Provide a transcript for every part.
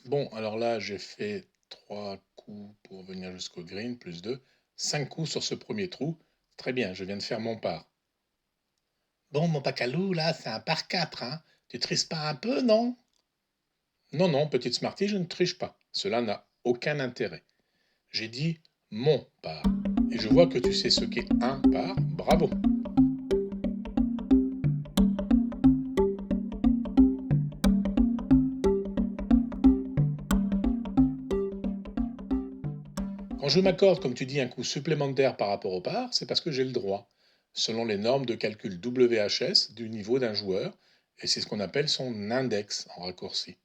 Bon, alors là, j'ai fait 3 coups pour venir jusqu'au green, plus 2. 5 coups sur ce premier trou. Très bien, je viens de faire mon par. Bon, mon Pacalou, là, c'est un par 4, hein. Tu triches pas un peu, non? Non, non, petite Smarty, je ne triche pas. Cela n'a aucun intérêt. J'ai dit mon par. Et je vois que tu sais ce qu'est un par. Bravo. Quand je m'accorde, comme tu dis, un coup supplémentaire par rapport au par, c'est parce que j'ai le droit, selon les normes de calcul WHS du niveau d'un joueur, et c'est ce qu'on appelle son index en raccourci.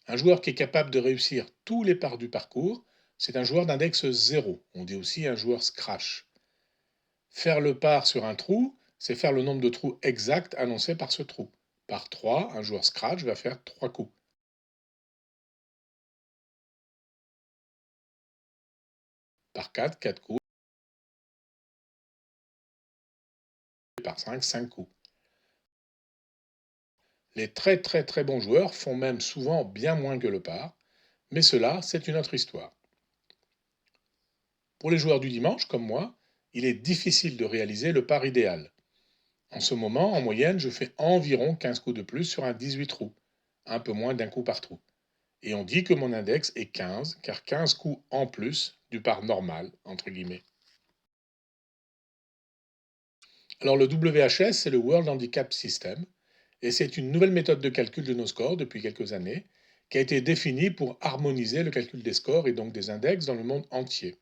Un joueur qui est capable de réussir tous les parts du parcours, c'est un joueur d'index 0. On dit aussi un joueur scratch. Faire le par sur un trou, c'est faire le nombre de trous exact annoncé par ce trou. Par 3, un joueur scratch va faire 3 coups. Par 4, 4 coups. Et par 5, 5 coups. Les très très très bons joueurs font même souvent bien moins que le par, mais cela, c'est une autre histoire. Pour les joueurs du dimanche, comme moi, il est difficile de réaliser le par idéal. En ce moment, en moyenne, je fais environ 15 coups de plus sur un 18 trous, un peu moins d'un coup par trou. Et on dit que mon index est 15, car 15 coups en plus du par normal, entre guillemets. Alors le WHS, c'est le World Handicap System, et c'est une nouvelle méthode de calcul de nos scores depuis quelques années, qui a été définie pour harmoniser le calcul des scores et donc des index dans le monde entier.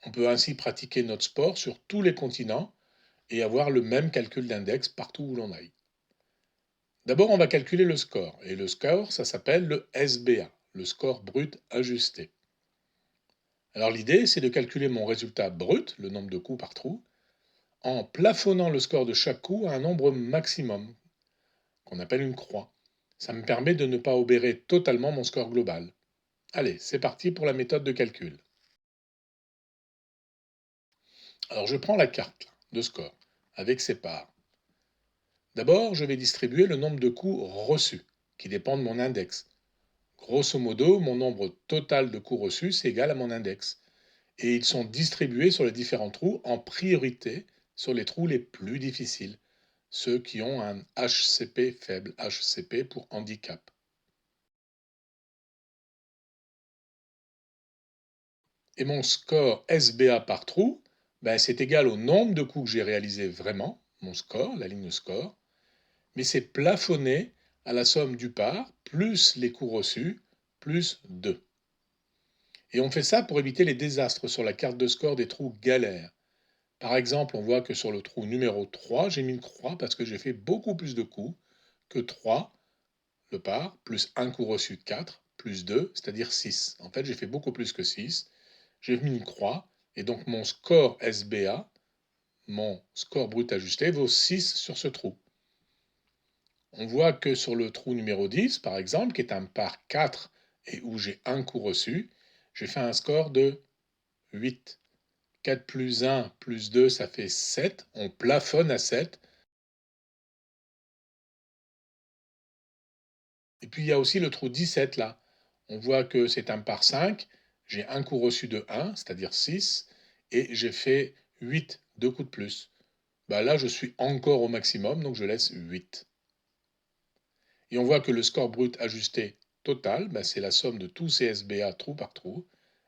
On peut ainsi pratiquer notre sport sur tous les continents et avoir le même calcul d'index partout où l'on aille. D'abord, on va calculer le score. Et le score, ça s'appelle le SBA, le score brut ajusté. Alors l'idée, c'est de calculer mon résultat brut, le nombre de coups par trou, en plafonnant le score de chaque coup à un nombre maximum, qu'on appelle une croix. Ça me permet de ne pas obérer totalement mon score global. Allez, c'est parti pour la méthode de calcul. Alors je prends la carte de score, avec ses parts. D'abord, je vais distribuer le nombre de coups reçus, qui dépend de mon index. Grosso modo, mon nombre total de coups reçus, c'est égal à mon index. Et ils sont distribués sur les différents trous en priorité sur les trous les plus difficiles, ceux qui ont un HCP faible, HCP pour handicap. Et mon score SBA par trou, ben, c'est égal au nombre de coups que j'ai réalisé vraiment, mon score, la ligne de score, mais c'est plafonné à la somme du par plus les coups reçus plus 2. Et on fait ça pour éviter les désastres sur la carte de score des trous galères. Par exemple, on voit que sur le trou numéro 3, j'ai mis une croix parce que j'ai fait beaucoup plus de coups que 3, le par, plus un coup reçu 4, plus 2, c'est-à-dire 6. En fait, j'ai fait beaucoup plus que 6. J'ai mis une croix, et donc mon score SBA, mon score brut ajusté, vaut 6 sur ce trou. On voit que sur le trou numéro 10, par exemple, qui est un par 4 et où j'ai un coup reçu, j'ai fait un score de 8. 4 plus 1 plus 2, ça fait 7. On plafonne à 7. Et puis il y a aussi le trou 17 là. On voit que c'est un par 5. J'ai un coup reçu de 1, c'est-à-dire 6. Et j'ai fait 8, 2 coups de plus. Bah là, je suis encore au maximum, donc je laisse 8. Et on voit que le score brut ajusté total, bah, c'est la somme de tous ces SBA trou par trou.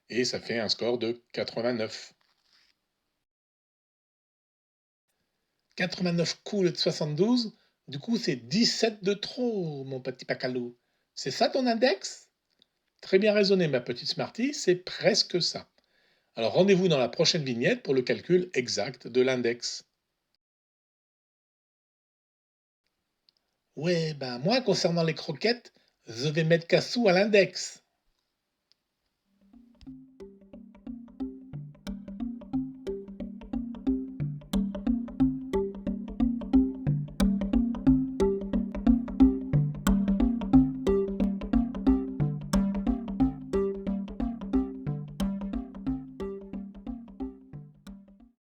Et ça fait un score de 89. 89 coups au lieu de 72, du coup, c'est 17 de trop, mon petit Pacalou. C'est ça ton index? Très bien raisonné, ma petite Smarty, c'est presque ça. Alors rendez-vous dans la prochaine vignette pour le calcul exact de l'index. Ouais, ben moi, concernant les croquettes, je vais mettre Cassou à l'index.